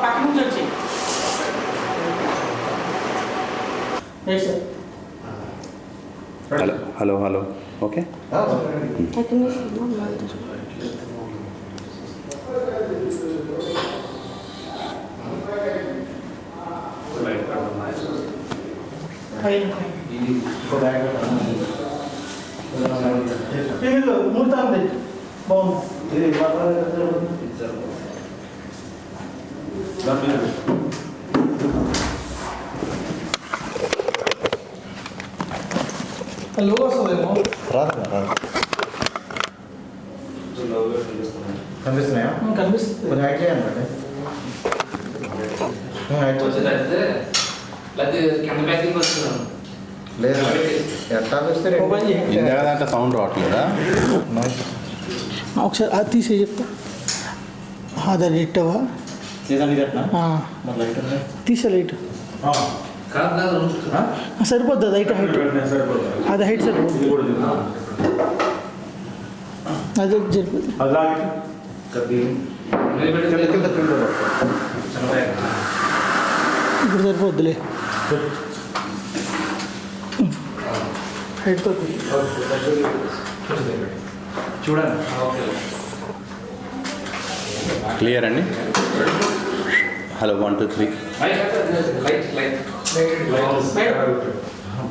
పక్క నుంచి వచ్చి హలో హలో ఓకే. మూర్తాంది బాగుంది. లో వస్తుందేమో. రాదు కనిపిస్తున్నాయా? కనిపిస్తుంది. కొంచెం యాడ్ చేయండి అండి. లేదు ఎట్లా చూస్తే ఇందాక దాంట్లో సౌండ్ రావట్లేదా? ఒకసారి అది తీసే చెప్తా. అది ఇట్టవా తీసే లైట్ సరిపోద్ది. అది హైట్ అది హైట్ సరిపోద్ది. అదే సరిపోద్ది. ఇప్పుడు సరిపోద్దులే. హైట్ తక్కువ చూడండి. క్లియర్ అండి. హలో 1 2 3.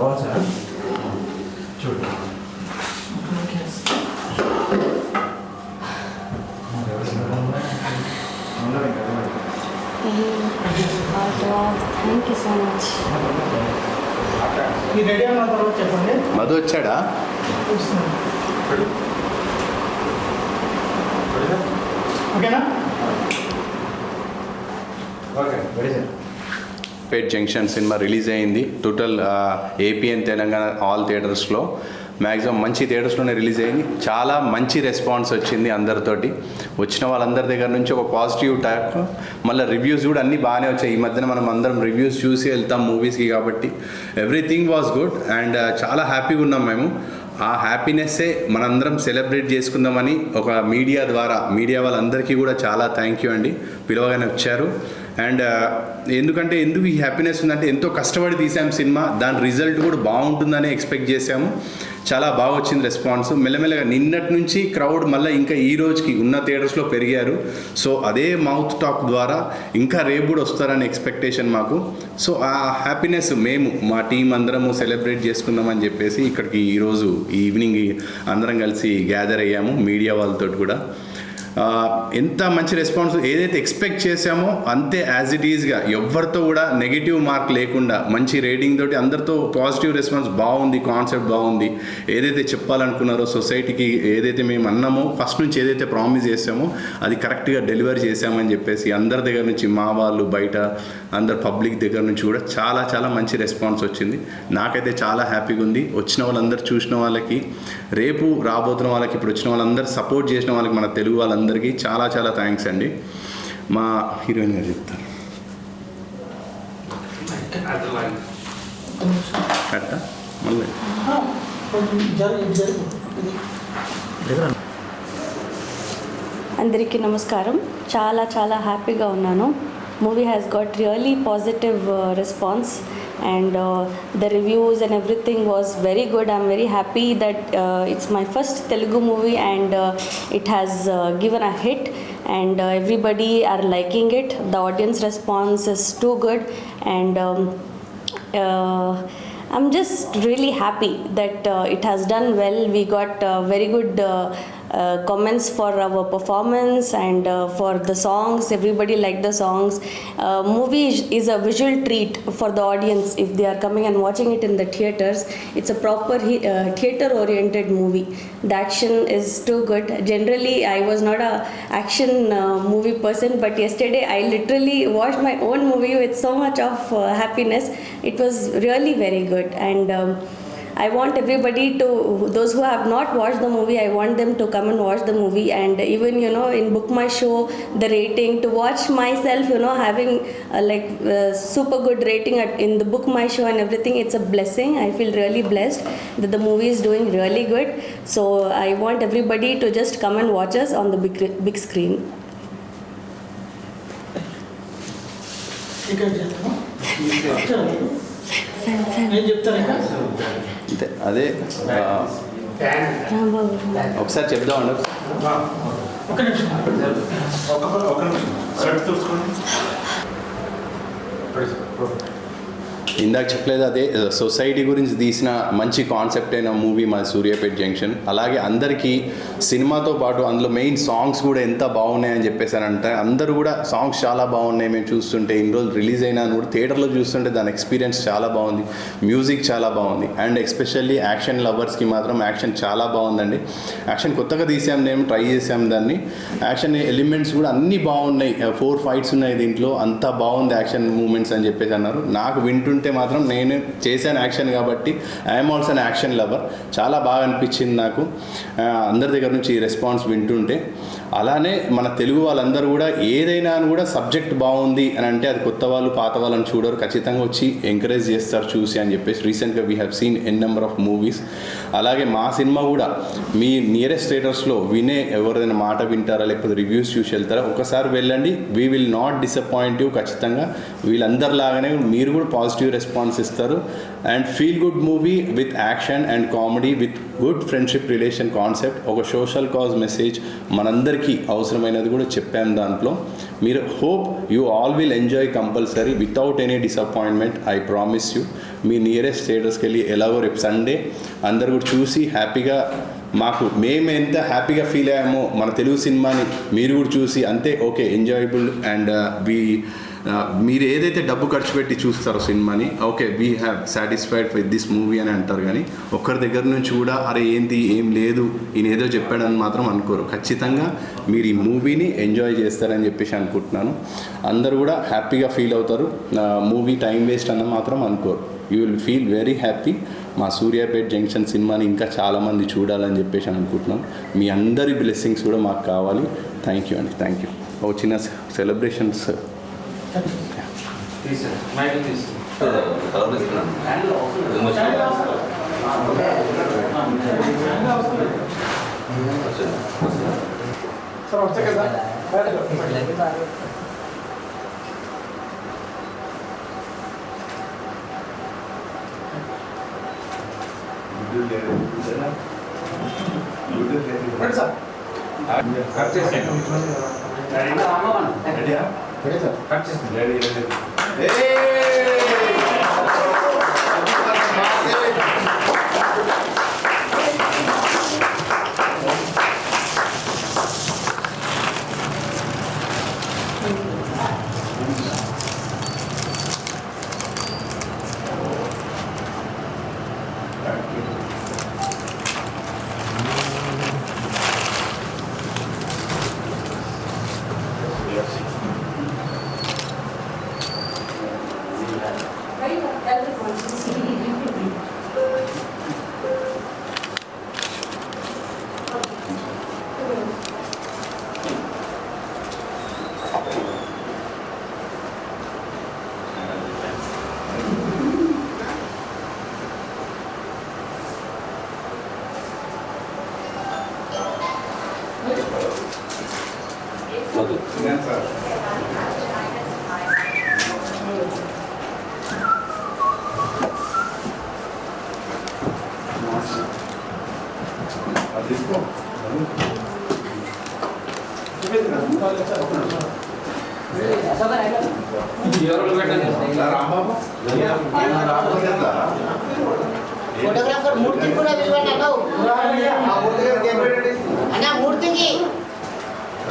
బాగుంది సార్. చూడండి. Thank you so much. ఈ రెడీ అన్న తర్వాత చెప్పండి. మధు వచ్చాడా? ఓకేనా? పేట్ జంక్షన్ సినిమా రిలీజ్ అయింది. Total AP and Telangana all థియేటర్స్లో మ్యాక్సిమం మంచి థియేటర్స్లోనే రిలీజ్ అయింది. చాలా మంచి రెస్పాన్స్ వచ్చింది అందరితోటి. వచ్చిన వాళ్ళందరి దగ్గర నుంచి ఒక పాజిటివ్ టైప్, మళ్ళీ రివ్యూస్ కూడా అన్నీ బాగానే వచ్చాయి. ఈ మధ్యన మనం అందరం రివ్యూస్ చూసి వెళ్తాం మూవీస్కి కాబట్టి ఎవ్రీథింగ్ వాజ్ గుడ్ అండ్ చాలా హ్యాపీగా ఉన్నాం మేము. ఆ హ్యాపీనెస్సే మనందరం సెలబ్రేట్ చేసుకుందామని ఒక మీడియా ద్వారా మీడియా వాళ్ళందరికీ కూడా చాలా థ్యాంక్ యూ అండి. పిలవగానే వచ్చారు. అండ్ ఎందుకంటే ఎందుకు ఈ హ్యాపీనెస్ ఉందంటే ఎంతో కష్టపడి తీసాం సినిమా, దాని రిజల్ట్ కూడా బాగుంటుందని ఎక్స్పెక్ట్ చేసాము. చాలా బాగా వచ్చింది రెస్పాన్స్. మెల్లమెల్లగా నిన్నటి నుంచి క్రౌడ్ మళ్ళీ ఇంకా ఈ రోజుకి ఉన్న థియేటర్స్లో పెరిగారు. సో అదే మౌత్ టాక్ ద్వారా ఇంకా రేపు కూడా వస్తారని ఎక్స్పెక్టేషన్ మాకు. సో ఆ హ్యాపీనెస్ మేము మా టీం అందరము సెలబ్రేట్ చేసుకుందామని చెప్పేసి ఇక్కడికి ఈరోజు ఈవినింగ్ అందరం కలిసి గ్యాదర్ అయ్యాము మీడియా వాళ్ళతో కూడా. ఎంత మంచి రెస్పాన్స్, ఏదైతే ఎక్స్పెక్ట్ చేసామో అంతే యాజ్ ఇట్ ఈజ్గా ఎవరితో కూడా నెగిటివ్ మార్క్ లేకుండా మంచి రేటింగ్ తోటి అందరితో పాజిటివ్ రెస్పాన్స్ బాగుంది. కాన్సెప్ట్ బాగుంది. ఏదైతే చెప్పాలనుకున్నారో సొసైటీకి, ఏదైతే మేము అన్నామో ఫస్ట్ నుంచి ఏదైతే ప్రామిస్ చేసామో అది కరెక్ట్గా డెలివరీ చేసామని చెప్పేసి అందరి దగ్గర నుంచి, మా వాళ్ళు బయట అందరు పబ్లిక్ దగ్గర నుంచి కూడా చాలా చాలా మంచి రెస్పాన్స్ వచ్చింది. నాకైతే చాలా హ్యాపీగా ఉంది. వచ్చిన వాళ్ళందరూ, చూసిన వాళ్ళకి, రేపు రాబోతున్న వాళ్ళకి, ఇప్పుడు వచ్చిన వాళ్ళందరూ సపోర్ట్ చేసిన వాళ్ళకి, మన తెలుగు వాళ్ళందరికీ చాలా చాలా థ్యాంక్స్ అండి. మా హీరోయిన్ గారు చెప్తారు. కరెక్టా? మళ్ళీ అందరికీ నమస్కారం. చాలా చాలా హ్యాపీగా ఉన్నాను. Movie has got really positive response and the reviews and everything was very good. I'm very happy that it's my first Telugu movie and it has given a hit and everybody are liking it. The audience response is too good and I'm just really happy that it has done well. We got very good comments for our performance and for the songs. Everybody liked the songs. Movie is a visual treat for the audience if they are coming and watching it in the theaters. It's a proper theater oriented movie. The action is too good. Generally I was not a action movie person, but yesterday I literally watched my own movie with so much of happiness. It was really very good and I want everybody to, those who have not watched the movie, I want them to come and watch the movie and even in Book My Show the rating, to watch myself having super good rating in the Book My Show and everything. It's a blessing. I feel really blessed that the movie is doing really good. So I want everybody to just come and watch us on the big screen. ఇక్కడ చేస్తాను నేను చెప్తాను ఇంకా అంతే అదే రాంబాబు ఒకసారి చెప్దామండి. ఒక నిమిషం ఇందాక చెప్పలేదు అదే సొసైటీ గురించి తీసిన మంచి కాన్సెప్ట్ అయిన మూవీ మా సూర్యాపేట్ జంక్షన్. అలాగే అందరికీ సినిమాతో పాటు అందులో మెయిన్ సాంగ్స్ కూడా ఎంత బాగున్నాయని చెప్పేసానంటే అందరూ కూడా సాంగ్స్ చాలా బాగున్నాయి. మేము చూస్తుంటే ఇన్ని రోజులు రిలీజ్ అయినా కూడా థియేటర్లో చూస్తుంటే దాని ఎక్స్పీరియన్స్ చాలా బాగుంది, మ్యూజిక్ చాలా బాగుంది. అండ్ ఎస్పెషల్లీ యాక్షన్ లవర్స్కి మాత్రం యాక్షన్ చాలా బాగుందండి. యాక్షన్ కొత్తగా తీసాం, మేము ట్రై చేసాం దాన్ని. యాక్షన్ ఎలిమెంట్స్ కూడా అన్నీ బాగున్నాయి. 4 ఫైట్స్ ఉన్నాయి దీంట్లో, అంతా బాగుంది యాక్షన్ మూమెంట్స్ అని చెప్పేసి అన్నారు. నాకు వింటుంటే మాత్రం నేను చేశాను యాక్షన్ కాబట్టి I'm also an action lover. చాలా బాగా అనిపించింది నాకు అందరి దగ్గర నుంచి ఈ రెస్పాన్స్ వింటుంటే. అలానే మన తెలుగు వాళ్ళందరూ కూడా ఏదైనా కూడా సబ్జెక్ట్ బాగుంది అని అంటే అది కొత్త వాళ్ళు పాత వాళ్ళని చూడరు, ఖచ్చితంగా వచ్చి ఎంకరేజ్ చేస్తారు చూసి అని చెప్పేసి. రీసెంట్గా we have seen n number of movies. అలాగే మా సినిమా కూడా మీ నియరెస్ట్ థియేటర్స్లో వినే ఎవరైనా మాట వింటారా లేకపోతే రివ్యూస్ చూసి వెళ్తారా, ఒకసారి వెళ్ళండి. We will not disappoint you. ఖచ్చితంగా వీళ్ళందరిలాగానే మీరు కూడా పాజిటివ్ రెస్పాన్స్ ఇస్తారు. And feel good movie with action and comedy with good friendship relation concept. ఒక సోషల్ కాజ్ మెసేజ్ మనందరికీ అవసరమైనది కూడా చెప్పాను దాంట్లో. మీరు hope you all will enjoy compulsory without any disappointment, I promise you. మీ నియరెస్ట్ థియేటర్స్కి వెళ్ళి ఎలాగో రేపు సండే అందరు కూడా చూసి హ్యాపీగా, మేము ఎంత హ్యాపీగా ఫీల్ అయ్యామో మన తెలుగు సినిమాని మీరు కూడా చూసి అంతే ఓకే ఎంజాయబుల్. అండ్ మీరు ఏదైతే డబ్బు ఖర్చు పెట్టి చూస్తారో సినిమాని, okay we have satisfied with this movie అని అంటారు. కానీ ఒక్కరి దగ్గర నుంచి కూడా అరే ఏంటి ఏం లేదు ఈయన ఏదో చెప్పాడని మాత్రం అనుకోరు. ఖచ్చితంగా మీరు ఈ మూవీని ఎంజాయ్ చేస్తారని చెప్పేసి అనుకుంటున్నాను. అందరూ కూడా హ్యాపీగా ఫీల్ అవుతారు. మూవీ టైం వేస్ట్ అన్న మాత్రం అనుకోరు. You will feel very happy. మా సూర్యాపేట్ జంక్షన్ సినిమాని ఇంకా చాలామంది చూడాలని చెప్పేసి అనుకుంటున్నాం. మీ అందరి బ్లెస్సింగ్స్ కూడా మాకు కావాలి. థ్యాంక్ యూ అండి, థ్యాంక్ యూ. ఓ చిన్న సెలబ్రేషన్స్ సార్ వచ్చా కదా ఫోటోగ్రాఫర్ మూర్తి కూడా పిలవండి అన్న మూర్తికి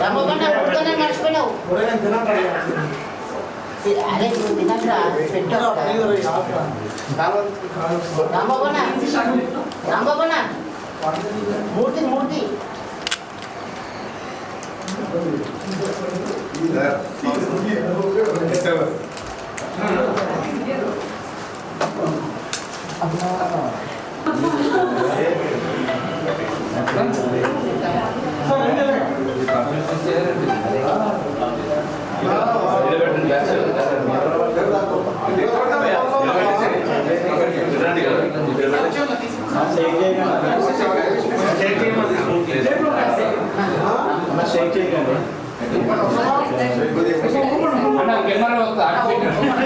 రమ్మన్న మూర్తినే మర్చిపోయినావు అదే నువ్వు తినట్రా రాంబాబన్న రాంబాబన్న మూర్తి మూర్తి కెమెరా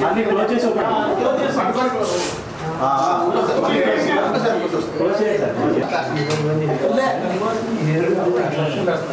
అన్ని క్లోజ్ చేసి క్లోజ్ చేయండి సార్